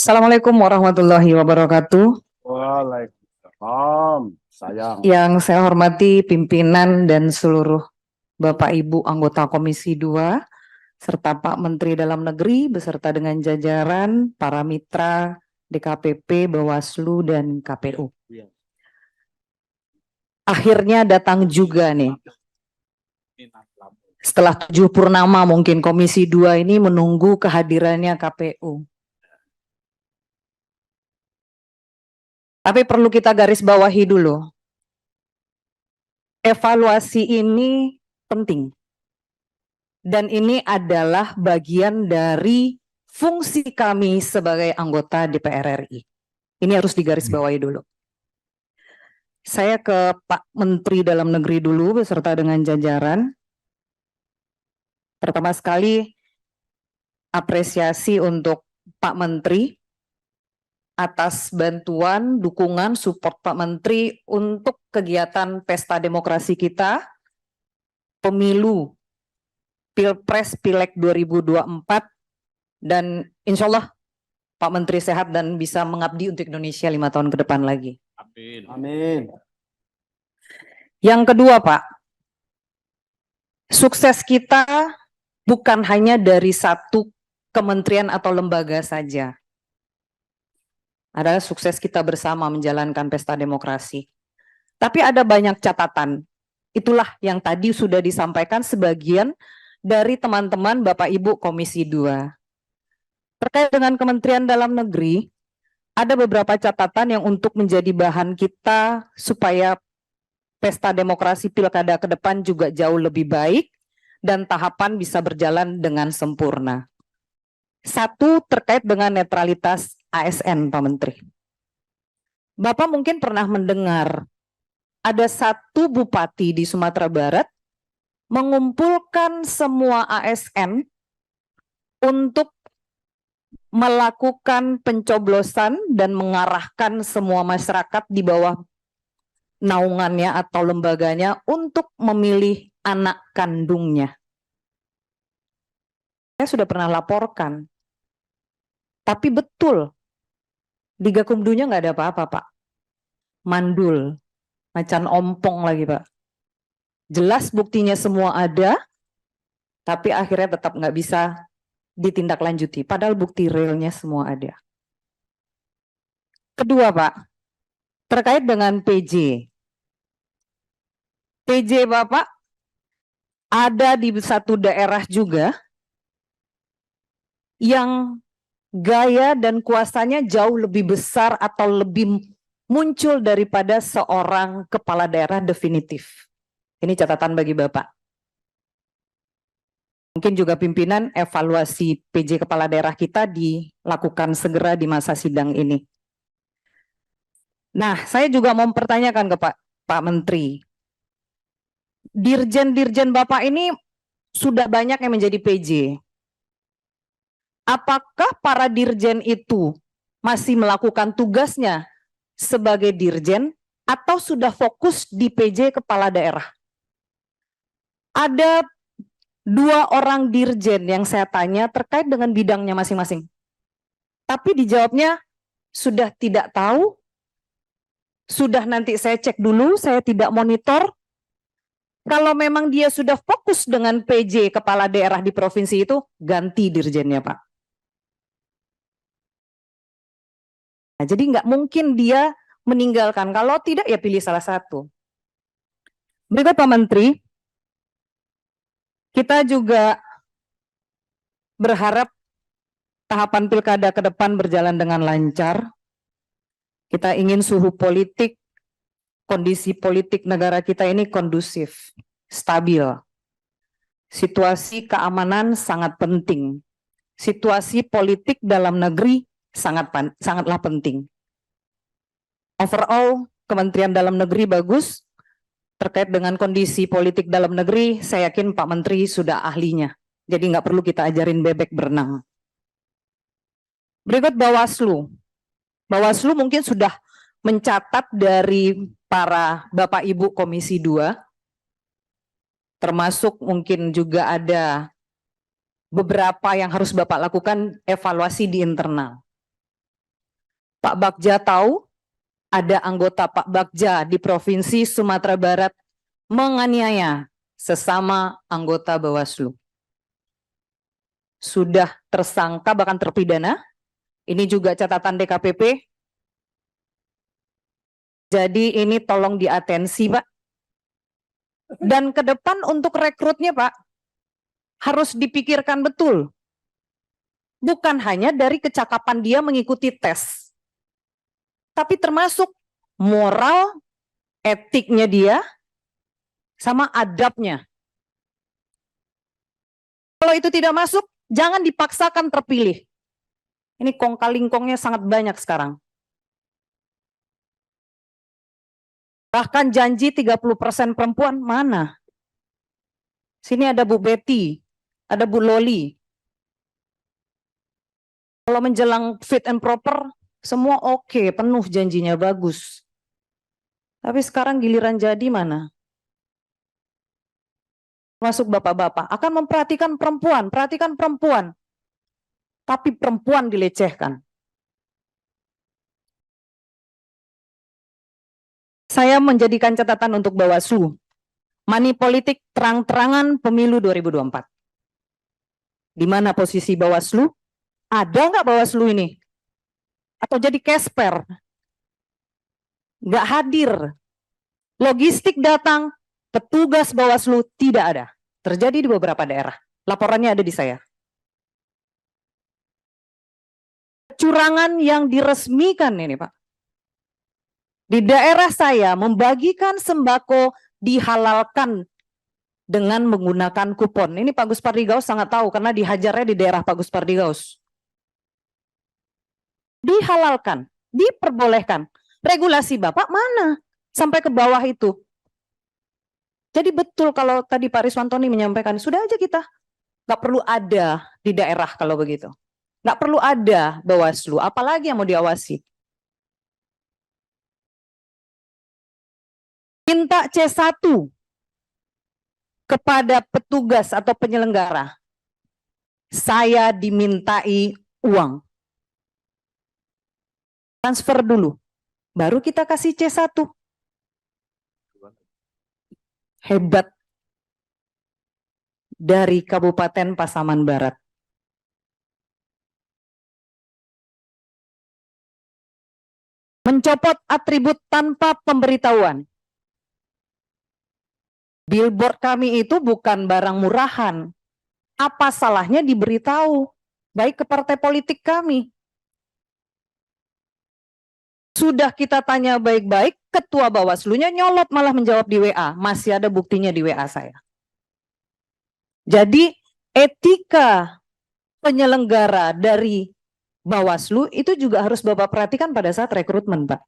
Assalamualaikum warahmatullahi wabarakatuh. Waalaikumsalam, sayang. Yang saya hormati pimpinan dan seluruh Bapak Ibu anggota Komisi 2, serta Pak Menteri Dalam Negeri beserta dengan jajaran, para mitra DKPP, Bawaslu, dan KPU. Akhirnya datang juga nih. Setelah 7 purnama mungkin Komisi 2 ini menunggu kehadirannya KPU. Tapi perlu kita garis bawahi dulu. Evaluasi ini penting. Dan ini adalah bagian dari fungsi kami sebagai anggota DPR RI. Ini harus digarisbawahi dulu. Saya ke Pak Menteri Dalam Negeri dulu beserta dengan jajaran. Pertama sekali apresiasi untuk Pak Menteri atas bantuan, dukungan, support Pak Menteri untuk kegiatan pesta demokrasi kita, pemilu, Pilpres, Pileg 2024, dan insya Allah Pak Menteri sehat dan bisa mengabdi untuk Indonesia 5 tahun ke depan lagi. Amin. Amin. Yang kedua Pak, sukses kita bukan hanya dari satu kementerian atau lembaga saja. Adalah sukses kita bersama menjalankan pesta demokrasi. Tapi ada banyak catatan. Itulah yang tadi sudah disampaikan sebagian dari teman-teman Bapak Ibu Komisi 2. Terkait dengan Kementerian Dalam Negeri, ada beberapa catatan yang untuk menjadi bahan kita supaya pesta demokrasi pilkada ke depan juga jauh lebih baik dan tahapan bisa berjalan dengan sempurna. Satu, terkait dengan netralitas ASN, Pak Menteri. Bapak mungkin pernah mendengar ada satu bupati di Sumatera Barat mengumpulkan semua ASN untuk melakukan pencoblosan dan mengarahkan semua masyarakat di bawah naungannya atau lembaganya untuk memilih anak kandungnya. Saya sudah pernah laporkan. Tapi betul, di Gakumdunya nggak ada apa-apa, Pak. Mandul, macan ompong lagi, Pak. Jelas buktinya semua ada, tapi akhirnya tetap nggak bisa ditindaklanjuti. Padahal bukti realnya semua ada. Kedua, Pak, terkait dengan PJ. PJ Bapak ada di satu daerah juga yang gaya dan kuasanya jauh lebih besar atau lebih muncul daripada seorang kepala daerah definitif. Ini catatan bagi Bapak. Mungkin juga pimpinan evaluasi PJ kepala daerah kita dilakukan segera di masa sidang ini. Nah, saya juga mau mempertanyakan ke Pak Menteri. Dirjen-dirjen Bapak ini sudah banyak yang menjadi PJ. Apakah para dirjen itu masih melakukan tugasnya sebagai dirjen atau sudah fokus di PJ kepala daerah? Ada 2 orang dirjen yang saya tanya terkait dengan bidangnya masing-masing. Tapi dijawabnya sudah tidak tahu, sudah nanti saya cek dulu, saya tidak monitor. Kalau memang dia sudah fokus dengan PJ kepala daerah di provinsi itu, ganti dirjennya, Pak. Nah, jadi nggak mungkin dia meninggalkan. Kalau tidak, ya pilih salah satu. Berikut Pak Menteri, kita juga berharap tahapan pilkada ke depan berjalan dengan lancar. Kita ingin suhu politik, kondisi politik negara kita ini kondusif, stabil. Situasi keamanan sangat penting. Situasi politik dalam negeri sangatlah penting. Overall, Kementerian Dalam Negeri bagus. Terkait dengan kondisi politik dalam negeri, saya yakin Pak Menteri sudah ahlinya. Jadi nggak perlu kita ajarin bebek berenang. Berikut Bawaslu. Bawaslu mungkin sudah mencatat dari para Bapak Ibu Komisi 2, termasuk mungkin juga ada beberapa yang harus Bapak lakukan evaluasi di internal. Pak Bagja tahu ada anggota Pak Bagja di Provinsi Sumatera Barat menganiaya sesama anggota Bawaslu. Sudah tersangka bahkan terpidana. Ini juga catatan DKPP. Jadi ini tolong diatensi, Pak. Dan ke depan untuk rekrutnya, Pak, harus dipikirkan betul. Bukan hanya dari kecakapan dia mengikuti tes, tapi termasuk moral, etiknya dia, sama adabnya. Kalau itu tidak masuk, jangan dipaksakan terpilih. Ini kong-kalingkongnya sangat banyak sekarang. Bahkan janji 30% perempuan, mana? Sini ada Bu Betty, ada Bu Loli. Kalau menjelang fit and proper, semua oke, penuh janjinya bagus. Tapi sekarang giliran jadi mana? Masuk bapak-bapak, akan memperhatikan perempuan, perhatikan perempuan. Tapi perempuan dilecehkan. Saya menjadikan catatan untuk Bawaslu. Money politik terang-terangan pemilu 2024. Di mana posisi Bawaslu? Ada nggak Bawaslu ini? Atau jadi kesper? Nggak hadir. Logistik datang, petugas Bawaslu tidak ada. Terjadi di beberapa daerah. Laporannya ada di saya. Kecurangan yang diresmikan ini, Pak. Di daerah saya membagikan sembako dihalalkan dengan menggunakan kupon. Ini Pak Gus Pardigaus sangat tahu karena dihajarnya di daerah Pak Gus Pardigaus. Dihalalkan, diperbolehkan. Regulasi Bapak mana? Sampai ke bawah itu. Jadi betul kalau tadi Pak Riswantoni menyampaikan, sudah aja kita. Nggak perlu ada di daerah kalau begitu. Nggak perlu ada Bawaslu, apalagi yang mau diawasi. Minta C1 kepada petugas atau penyelenggara. Saya dimintai uang. Transfer dulu. Baru kita kasih C1. Hebat. Dari Kabupaten Pasaman Barat. Mencopot atribut tanpa pemberitahuan. Billboard kami itu bukan barang murahan. Apa salahnya diberitahu? Baik ke partai politik kami. Sudah kita tanya baik-baik, ketua Bawaslu-nya nyolot malah menjawab di WA. Masih ada buktinya di WA saya. Jadi etika penyelenggara dari Bawaslu itu juga harus Bapak perhatikan pada saat rekrutmen, Pak.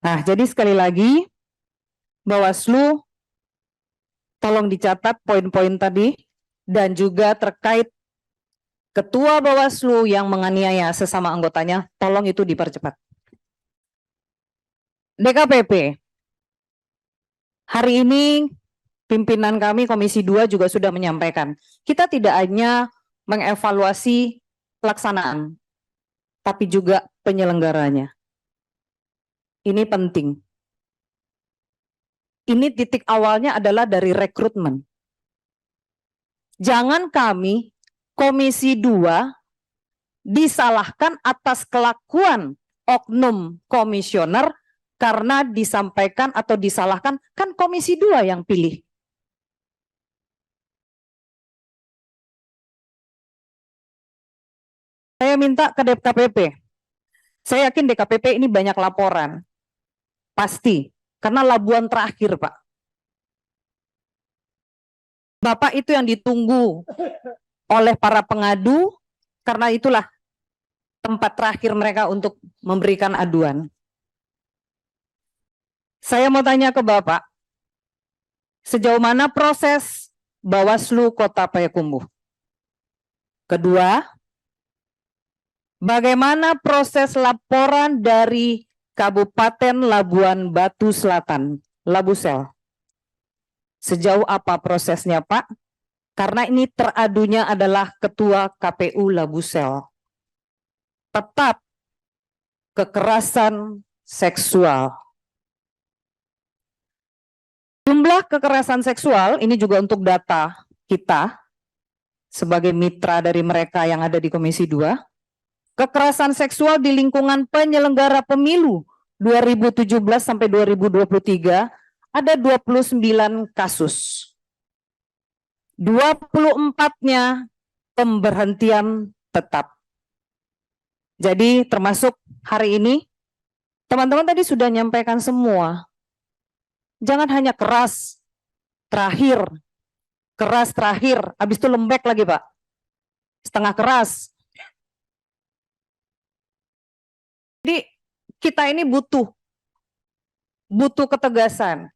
Nah, jadi sekali lagi, Bawaslu tolong dicatat poin-poin tadi, dan juga terkait ketua Bawaslu yang menganiaya sesama anggotanya, tolong itu dipercepat. DKPP, hari ini pimpinan kami Komisi 2 juga sudah menyampaikan, kita tidak hanya mengevaluasi pelaksanaan, tapi juga penyelenggaranya. Ini penting. Ini titik awalnya adalah dari rekrutmen. Jangan kami, Komisi 2, disalahkan atas kelakuan oknum komisioner karena disampaikan atau disalahkan, kan Komisi 2 yang pilih. Saya minta ke DKPP. Saya yakin DKPP ini banyak laporan. Pasti. Karena labuan terakhir, Pak. Bapak itu yang ditunggu oleh para pengadu, karena itulah tempat terakhir mereka untuk memberikan aduan. Saya mau tanya ke Bapak, sejauh mana proses Bawaslu Kota Payakumbuh? Kedua, bagaimana proses laporan dari Kabupaten Labuan Batu Selatan, Labusel? Sejauh apa prosesnya, Pak? Karena ini teradunya adalah Ketua KPU Labusel. Tetap kekerasan seksual. Jumlah kekerasan seksual ini juga untuk data kita sebagai mitra dari mereka yang ada di Komisi 2. Kekerasan seksual di lingkungan penyelenggara pemilu 2017 sampai 2023 ada 29 kasus. 24-nya pemberhentian tetap. Jadi termasuk hari ini, teman-teman tadi sudah nyampaikan semua. Jangan hanya keras, terakhir, habis itu lembek lagi Pak. Setengah keras. Jadi kita ini butuh ketegasan.